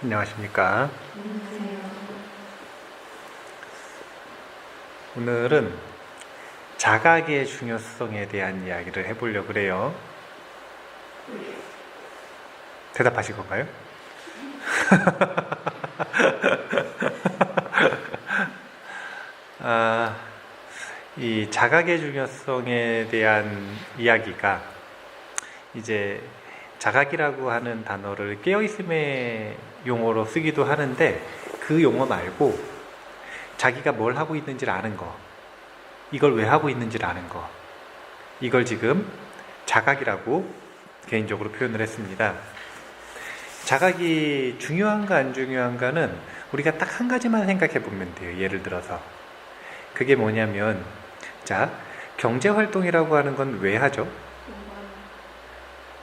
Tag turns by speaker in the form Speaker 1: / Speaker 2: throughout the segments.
Speaker 1: 안녕하십니까.
Speaker 2: 안녕하세요.
Speaker 1: 오늘은 자각의 중요성에 대한 이야기를 해보려고 그래요. 대답하실 건가요? 이 자각의 중요성에 대한 이야기가 이제 자각이라고 하는 단어를 깨어있음의 용어로 쓰기도 하는데, 그 용어 말고 자기가 뭘 하고 있는지를 아는 거, 이걸 왜 하고 있는지를 아는 거, 이걸 지금 자각이라고 개인적으로 표현을 했습니다. 자각이 중요한가 안 중요한가는 우리가 딱 한 가지만 생각해 보면 돼요. 예를 들어서 그게 뭐냐면, 자, 경제활동이라고 하는 건 왜 하죠?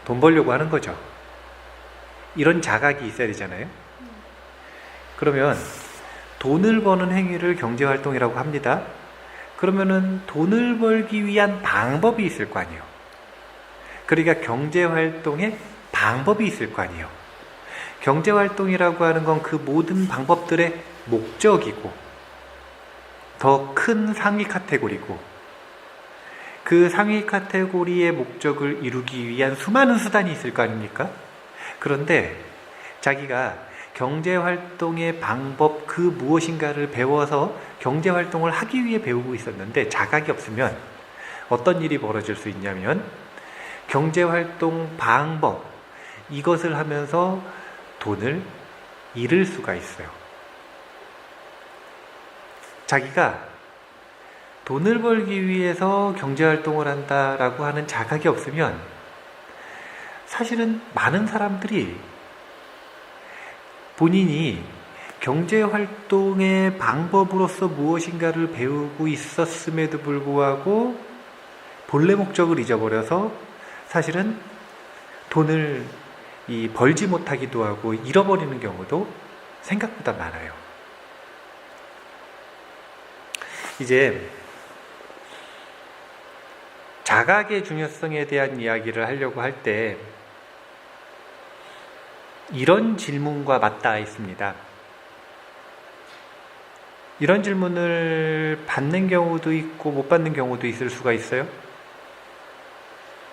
Speaker 1: 돈 벌려고 하는 거죠. 이런 자각이 있어야 되잖아요. 그러면 돈을 버는 행위를 경제활동이라고 합니다. 그러면은 돈을 벌기 위한 방법이 있을 거 아니에요. 그러니까 경제활동의 방법이 있을 거 아니에요. 경제활동이라고 하는 건 그 모든 방법들의 목적이고, 더 큰 상위 카테고리고, 그 상위 카테고리의 목적을 이루기 위한 수많은 수단이 있을 거 아닙니까? 그런데 자기가 경제활동의 방법 그 무엇인가를 배워서 경제활동을 하기 위해 배우고 있었는데, 자각이 없으면 어떤 일이 벌어질 수 있냐면, 경제활동 방법, 이것을 하면서 돈을 잃을 수가 있어요. 자기가 돈을 벌기 위해서 경제활동을 한다라고 하는 자각이 없으면, 사실은 많은 사람들이 본인이 경제활동의 방법으로서 무엇인가를 배우고 있었음에도 불구하고 본래 목적을 잊어버려서 사실은 돈을 벌지 못하기도 하고 잃어버리는 경우도 생각보다 많아요. 이제 자각의 중요성에 대한 이야기를 하려고 할 때 이런 질문과 맞닿아 있습니다. 이런 질문을 받는 경우도 있고 못 받는 경우도 있을 수가 있어요.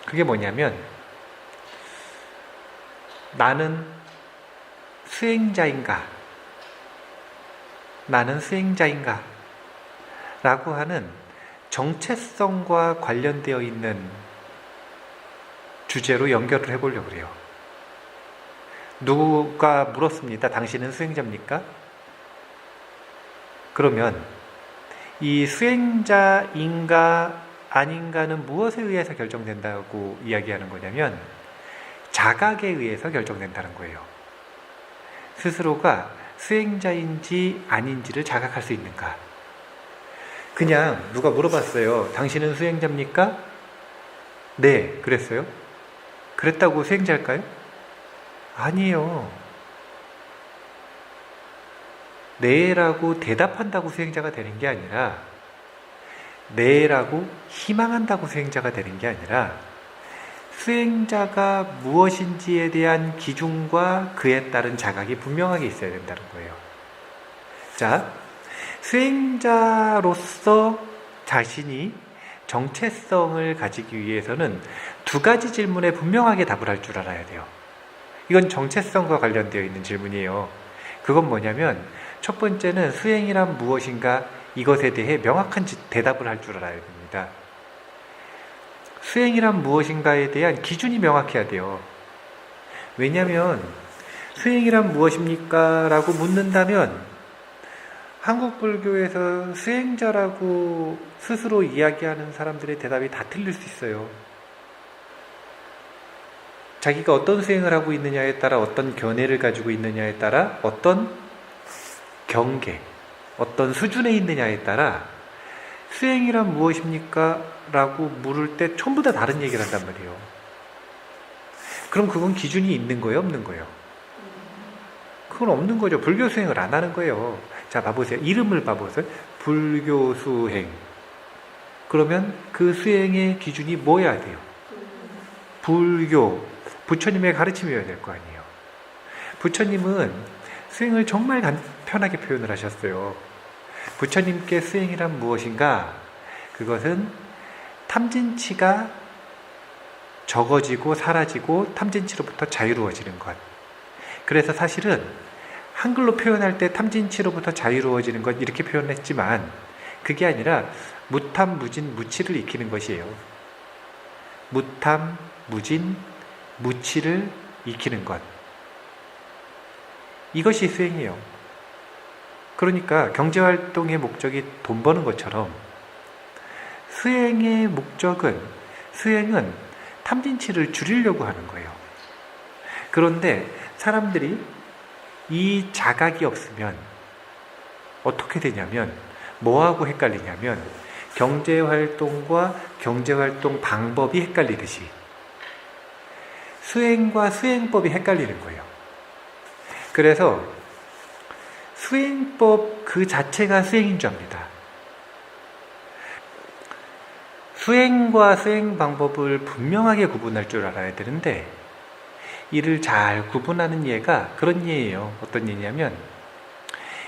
Speaker 1: 그게 뭐냐면, 나는 수행자인가? 나는 수행자인가? 라고 하는 정체성과 관련되어 있는 주제로 연결을 해보려고 해요. 누가 물었습니다. 당신은 수행자입니까? 그러면 이 수행자인가 아닌가는 무엇에 의해서 결정된다고 이야기하는 거냐면, 자각에 의해서 결정된다는 거예요. 스스로가 수행자인지 아닌지를 자각할 수 있는가? 그냥 누가 물어봤어요. 당신은 수행자입니까? 네, 그랬어요. 그랬다고 수행자일까요? 아니에요. 네라고 대답한다고 수행자가 되는 게 아니라, 네라고 희망한다고 수행자가 되는 게 아니라, 수행자가 무엇인지에 대한 기준과 그에 따른 자각이 분명하게 있어야 된다는 거예요. 자, 수행자로서 자신이 정체성을 가지기 위해서는 두 가지 질문에 분명하게 답을 할 줄 알아야 돼요. 이건 정체성과 관련되어 있는 질문이에요. 그건 뭐냐면, 첫 번째는 수행이란 무엇인가, 이것에 대해 명확한 대답을 할 줄 알아야 됩니다. 수행이란 무엇인가에 대한 기준이 명확해야 돼요. 왜냐하면 수행이란 무엇입니까? 라고 묻는다면, 한국 불교에서 수행자라고 스스로 이야기하는 사람들의 대답이 다 틀릴 수 있어요. 자기가 어떤 수행을 하고 있느냐에 따라, 어떤 견해를 가지고 있느냐에 따라, 어떤 경계, 어떤 수준에 있느냐에 따라 수행이란 무엇입니까? 라고 물을 때 전부 다 다른 얘기를 한단 말이에요. 그럼 그건 기준이 있는 거예요? 없는 거예요? 그건 없는 거죠. 불교 수행을 안 하는 거예요. 자, 봐보세요. 이름을 봐보세요. 불교 수행. 그러면 그 수행의 기준이 뭐여야 돼요? 불교. 부처님의 가르침이어야 될 거 아니에요. 부처님은 수행을 정말 간편하게 표현을 하셨어요. 부처님께 수행이란 무엇인가? 그것은 탐진치가 적어지고 사라지고 탐진치로부터 자유로워지는 것. 그래서 사실은 한글로 표현할 때 탐진치로부터 자유로워지는 것 이렇게 표현했지만 그게 아니라 무탐, 무진, 무치를 익히는 것이에요. 무탐, 무진, 무치를 익히는 것. 이것이 수행이에요. 그러니까 경제활동의 목적이 돈 버는 것처럼 수행의 목적은, 수행은 탐진치를 줄이려고 하는 거예요. 그런데 사람들이 이 자각이 없으면 어떻게 되냐면, 뭐하고 헷갈리냐면 경제활동과 경제활동 방법이 헷갈리듯이 수행과 수행법이 헷갈리는 거예요. 그래서 수행법 그 자체가 수행인 줄 압니다. 수행과 수행 방법을 분명하게 구분할 줄 알아야 되는데 이를 잘 구분하는 예가 그런 예예요. 어떤 예냐면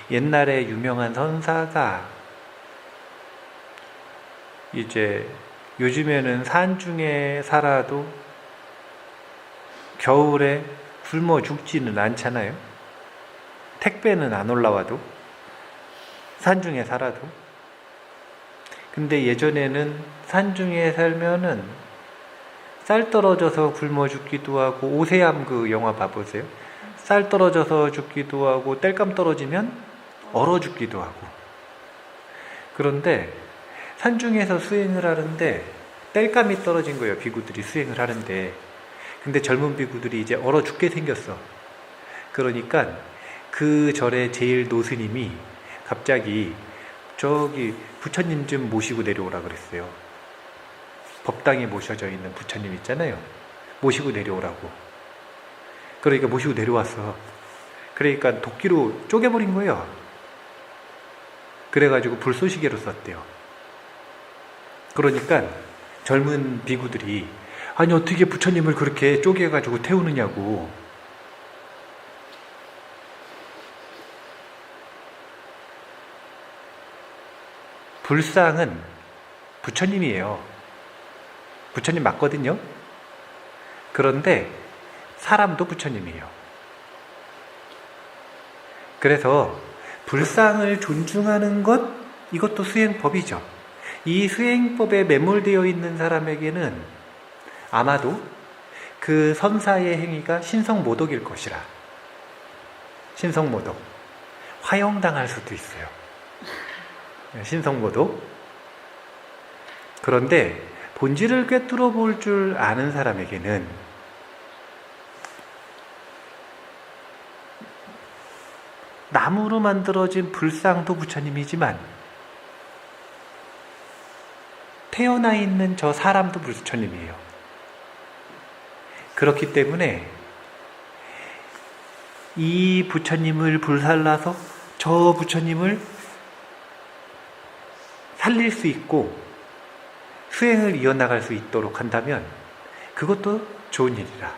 Speaker 1: 옛날에 유명한 선사가 이제 요즘에는 산중에 살아도 겨울에 굶어 죽지는 않잖아요. 택배는 안 올라와도, 산중에 살아도. 근데 예전에는 산중에 살면은 쌀 떨어져서 굶어 죽기도 하고, 오세암 그 영화 봐보세요. 쌀 떨어져서 죽기도 하고, 땔감 떨어지면 얼어 죽기도 하고. 그런데 산중에서 수행을 하는데 땔감이 떨어진 거예요. 비구들이 수행을 하는데. 근데 젊은 비구들이 이제 얼어 죽게 생겼어. 그러니까 그 절의 제일 노스님이 갑자기 저기 부처님 좀 모시고 내려오라 그랬어요. 법당에 모셔져 있는 부처님 있잖아요. 모시고 내려오라고. 그러니까 모시고 내려왔어. 그러니까 도끼로 쪼개버린 거예요. 그래가지고 불쏘시개로 썼대요. 그러니까 젊은 비구들이 아니 어떻게 부처님을 그렇게 쪼개가지고 태우느냐고. 불상은 부처님이에요. 부처님 맞거든요. 그런데 사람도 부처님이에요. 그래서 불상을 존중하는 것, 이것도 수행법이죠. 이 수행법에 매몰되어 있는 사람에게는 아마도 그 선사의 행위가 신성모독일 것이라. 신성모독. 화형당할 수도 있어요. 신성모독. 그런데 본질을 꿰뚫어 볼 줄 아는 사람에게는 나무로 만들어진 불상도 부처님이지만 태어나 있는 저 사람도 부처님이에요. 그렇기 때문에 이 부처님을 불살라서 저 부처님을 살릴 수 있고 수행을 이어나갈 수 있도록 한다면 그것도 좋은 일이라.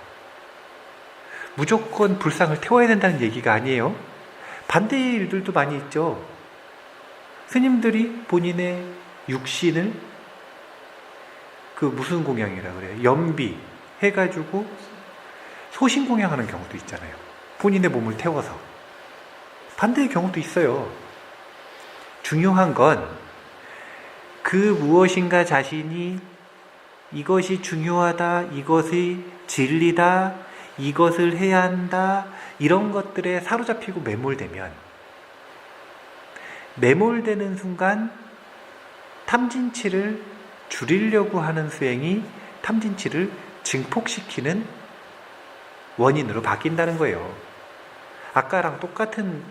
Speaker 1: 무조건 불상을 태워야 된다는 얘기가 아니에요. 반대의 일들도 많이 있죠. 스님들이 본인의 육신을 그 무슨 공양이라 그래요? 연비 해가지고 소신 공양하는 경우도 있잖아요. 본인의 몸을 태워서. 반대의 경우도 있어요. 중요한 건 그 무엇인가 자신이 이것이 중요하다, 이것이 진리다, 이것을 해야 한다, 이런 것들에 사로잡히고 매몰되면 매몰되는 순간 탐진치를 줄이려고 하는 수행이 탐진치를 증폭시키는 원인으로 바뀐다는 거예요. 아까랑 똑같은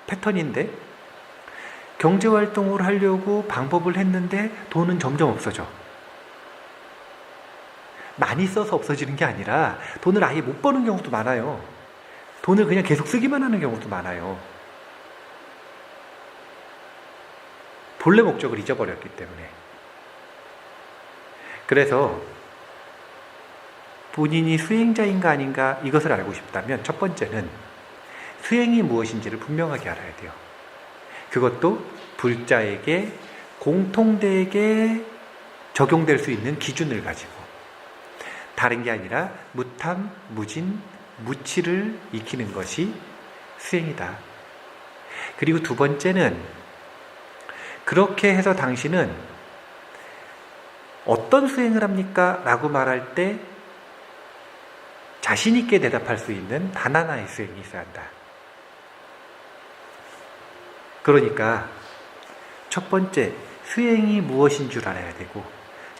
Speaker 1: 패턴인데 경제활동을 하려고 방법을 했는데 돈은 점점 없어져. 많이 써서 없어지는 게 아니라 돈을 아예 못 버는 경우도 많아요. 돈을 그냥 계속 쓰기만 하는 경우도 많아요. 본래 목적을 잊어버렸기 때문에. 그래서 본인이 수행자인가 아닌가 이것을 알고 싶다면 첫 번째는 수행이 무엇인지를 분명하게 알아야 돼요. 그것도 불자에게 공통되게 적용될 수 있는 기준을 가지고, 다른 게 아니라 무탐, 무진, 무치를 익히는 것이 수행이다. 그리고 두 번째는, 그렇게 해서 당신은 어떤 수행을 합니까? 라고 말할 때 자신 있게 대답할 수 있는 단 하나의 수행이 있어야 한다. 그러니까 첫 번째, 수행이 무엇인 줄 알아야 되고,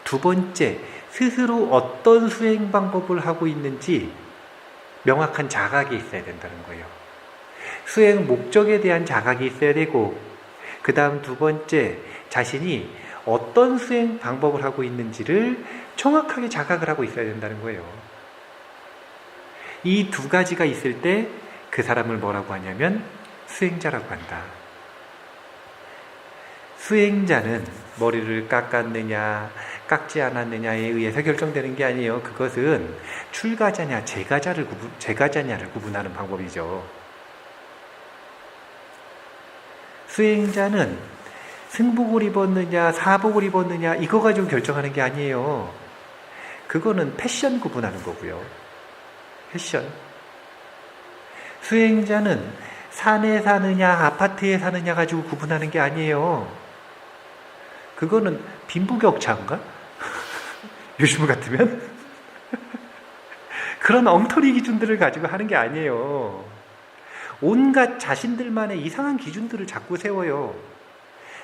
Speaker 1: 두 번째, 스스로 어떤 수행 방법을 하고 있는지 명확한 자각이 있어야 된다는 거예요. 수행 목적에 대한 자각이 있어야 되고, 그 다음 두 번째, 자신이 어떤 수행 방법을 하고 있는지를 정확하게 자각을 하고 있어야 된다는 거예요. 이 두 가지가 있을 때 그 사람을 뭐라고 하냐면 수행자라고 한다. 수행자는 머리를 깎았느냐 깎지 않았느냐에 의해서 결정되는 게 아니에요. 그것은 출가자냐 재가자냐를 구분하는 방법이죠. 수행자는 승복을 입었느냐 사복을 입었느냐 이거 가지고 결정하는 게 아니에요. 그거는 패션 구분하는 거고요. 패션. 수행자는 산에 사느냐 아파트에 사느냐 가지고 구분하는 게 아니에요. 그거는 빈부격차인가? 요즘 같으면? 그런 엉터리 기준들을 가지고 하는 게 아니에요. 온갖 자신들만의 이상한 기준들을 자꾸 세워요.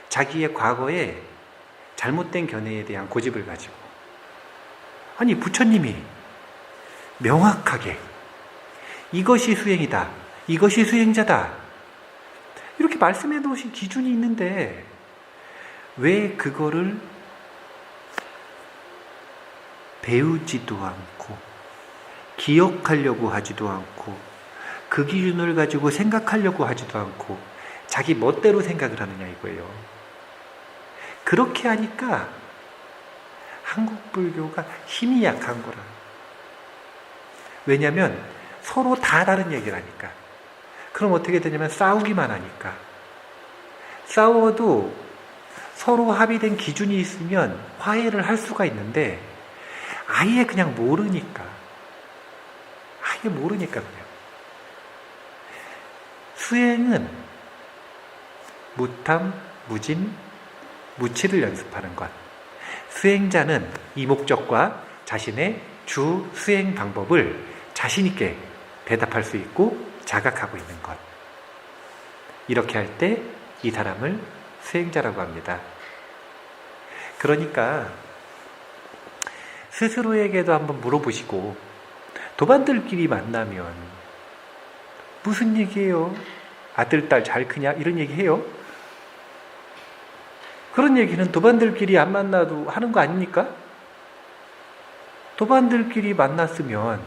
Speaker 1: 자기의 과거에 잘못된 견해에 대한 고집을 가지고. 아니, 부처님이 명확하게 이것이 수행이다, 이것이 수행자다, 이렇게 말씀해 놓으신 기준이 있는데 왜 그거를 배우지도 않고 기억하려고 하지도 않고 그 기준을 가지고 생각하려고 하지도 않고 자기 멋대로 생각을 하느냐 이거예요. 그렇게 하니까 한국 불교가 힘이 약한 거라. 왜냐하면 서로 다 다른 얘기를 하니까. 그럼 어떻게 되냐면 싸우기만 하니까. 싸워도 서로 합의된 기준이 있으면 화해를 할 수가 있는데 아예 그냥 모르니까. 아예 모르니까 그냥. 수행은 무탐, 무진, 무치를 연습하는 것. 수행자는 이 목적과 자신의 주 수행 방법을 자신 있게 대답할 수 있고 자각하고 있는 것. 이렇게 할 때 이 사람을 수행자라고 합니다. 그러니까 스스로에게도 한번 물어보시고, 도반들끼리 만나면 무슨 얘기해요? 아들, 딸 잘 크냐? 이런 얘기 해요? 그런 얘기는 도반들끼리 안 만나도 하는 거 아닙니까? 도반들끼리 만났으면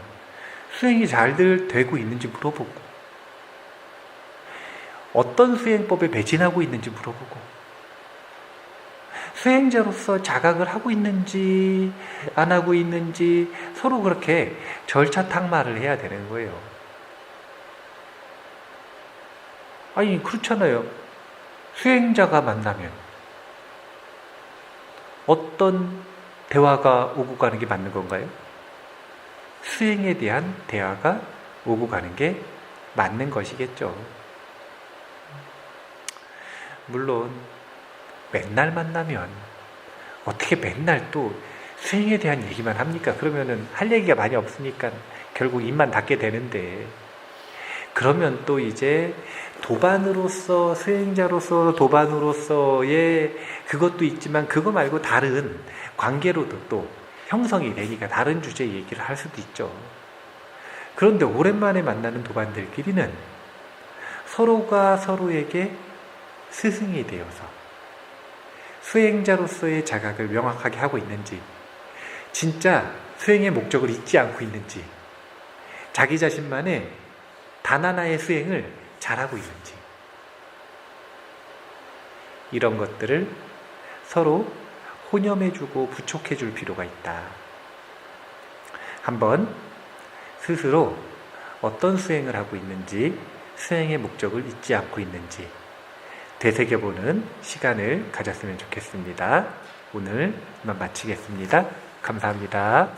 Speaker 1: 수행이 잘 되고 있는지 물어보고, 어떤 수행법에 배진하고 있는지 물어보고, 수행자로서 자각을 하고 있는지 안 하고 있는지 서로 그렇게 절차탁말을 해야 되는 거예요. 아니, 그렇잖아요. 수행자가 만나면 어떤 대화가 오고 가는 게 맞는 건가요? 수행에 대한 대화가 오고 가는 게 맞는 것이겠죠. 물론 맨날 만나면 어떻게 맨날 또 수행에 대한 얘기만 합니까? 그러면은 할 얘기가 많이 없으니까 결국 입만 닫게 되는데, 그러면 또 이제 도반으로서, 수행자로서 도반으로서의 그것도 있지만 그거 말고 다른 관계로도 또 형성이 되니까 다른 주제 얘기를 할 수도 있죠. 그런데 오랜만에 만나는 도반들끼리는 서로가 서로에게 스승이 되어서 수행자로서의 자각을 명확하게 하고 있는지, 진짜 수행의 목적을 잊지 않고 있는지, 자기 자신만의 단 하나의 수행을 잘하고 있는지, 이런 것들을 서로 혼념해주고 부촉해줄 필요가 있다. 한번 스스로 어떤 수행을 하고 있는지 수행의 목적을 잊지 않고 있는지 되새겨보는 시간을 가졌으면 좋겠습니다. 오늘 이만 마치겠습니다. 감사합니다.